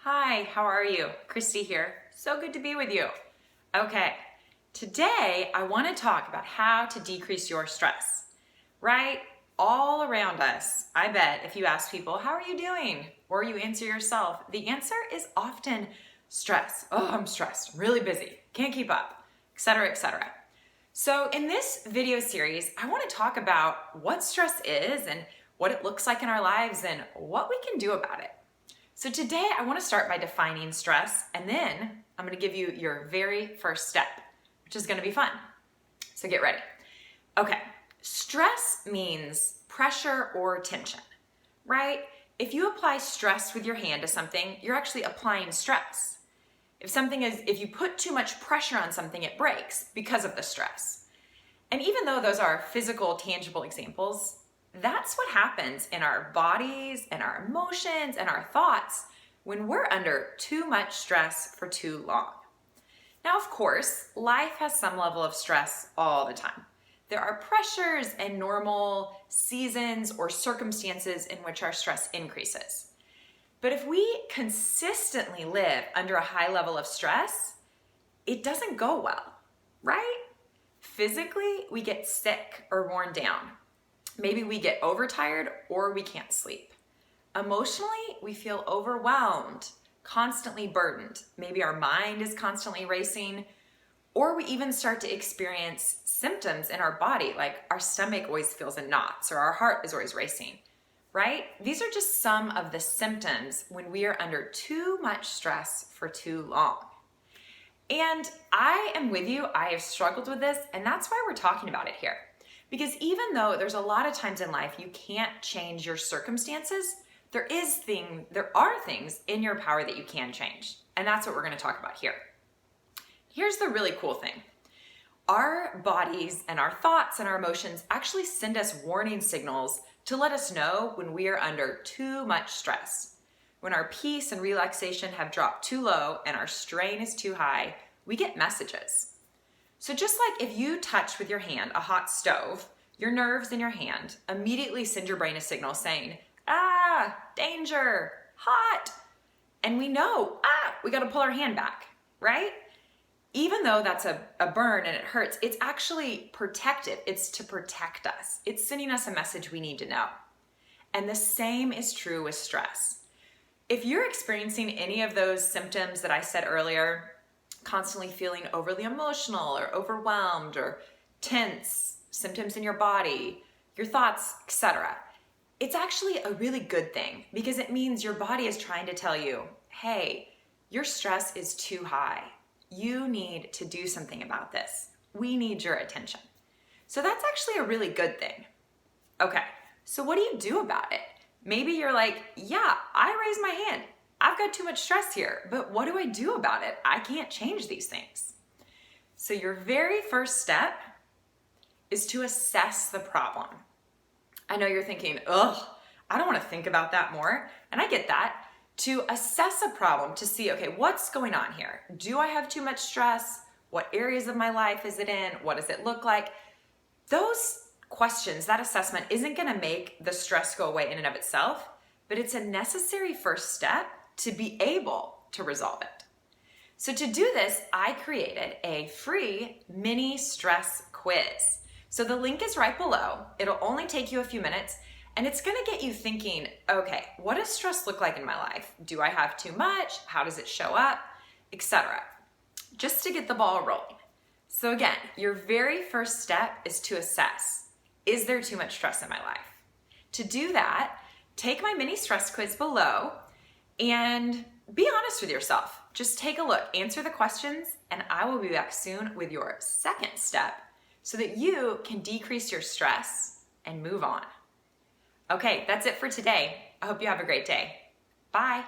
Hi, how are you? Christy here. So good to be with you. Okay, today I want to talk about how to decrease your stress. Right? All around us, I bet if you ask people, how are you doing? Or you answer yourself, the answer is often stress. Oh, I'm stressed, really busy, can't keep up, etc., etc. So in this video series, I want to talk about what stress is and what it looks like in our lives and what we can do about it. So today I want to start by defining stress, and then I'm going to give you your very first step, which is going to be fun. So get ready. Okay, stress means pressure or tension, right? If you apply stress with your hand to something, you're actually applying stress. If you put too much pressure on something, it breaks because of the stress. And even though those are physical, tangible examples, that's what happens in our bodies and our emotions and our thoughts when we're under too much stress for too long. Now, of course, life has some level of stress all the time. There are pressures and normal seasons or circumstances in which our stress increases. But if we consistently live under a high level of stress, it doesn't go well, right? Physically, we get sick or worn down. Maybe we get overtired or we can't sleep. Emotionally, we feel overwhelmed, constantly burdened. Maybe our mind is constantly racing, or we even start to experience symptoms in our body, like our stomach always feels in knots or our heart is always racing, right? These are just some of the symptoms when we are under too much stress for too long. And I am with you. I have struggled with this, and that's why we're talking about it here. Because even though there's a lot of times in life you can't change your circumstances, there are things in your power that you can change. And that's what we're going to talk about here. Here's the really cool thing. Our bodies and our thoughts and our emotions actually send us warning signals to let us know when we are under too much stress. When our peace and relaxation have dropped too low and our strain is too high, we get messages. So just like if you touch with your hand a hot stove, your nerves in your hand immediately send your brain a signal saying, danger, hot. And we know, we got to pull our hand back, right? Even though that's a burn and it hurts, it's actually protective. It's to protect us. It's sending us a message we need to know. And the same is true with stress. If you're experiencing any of those symptoms that I said earlier, constantly feeling overly emotional or overwhelmed or tense, symptoms in your body, your thoughts, etc., it's actually a really good thing because it means your body is trying to tell you, hey, your stress is too high. You need to do something about this. We need your attention. So that's actually a really good thing. Okay, so what do you do about it? Maybe you're like, yeah, I raised my hand. I've got too much stress here, but what do I do about it? I can't change these things. So your very first step is to assess the problem. I know you're thinking, I don't want to think about that more. And I get that. To assess a problem, to see, okay, what's going on here? Do I have too much stress? What areas of my life is it in? What does it look like? Those questions, that assessment isn't going to make the stress go away in and of itself, but it's a necessary first step to be able to resolve it. So to do this, I created a free mini stress quiz. So the link is right below. It'll only take you a few minutes, and it's going to get you thinking, okay, what does stress look like in my life? Do I have too much? How does it show up? Etc. Just to get the ball rolling. So again, your very first step is to assess, is there too much stress in my life? To do that, take my mini stress quiz below and be honest with yourself. Just take a look, answer the questions, and I will be back soon with your second step so that you can decrease your stress and move on. Okay, that's it for today. I hope you have a great day. Bye.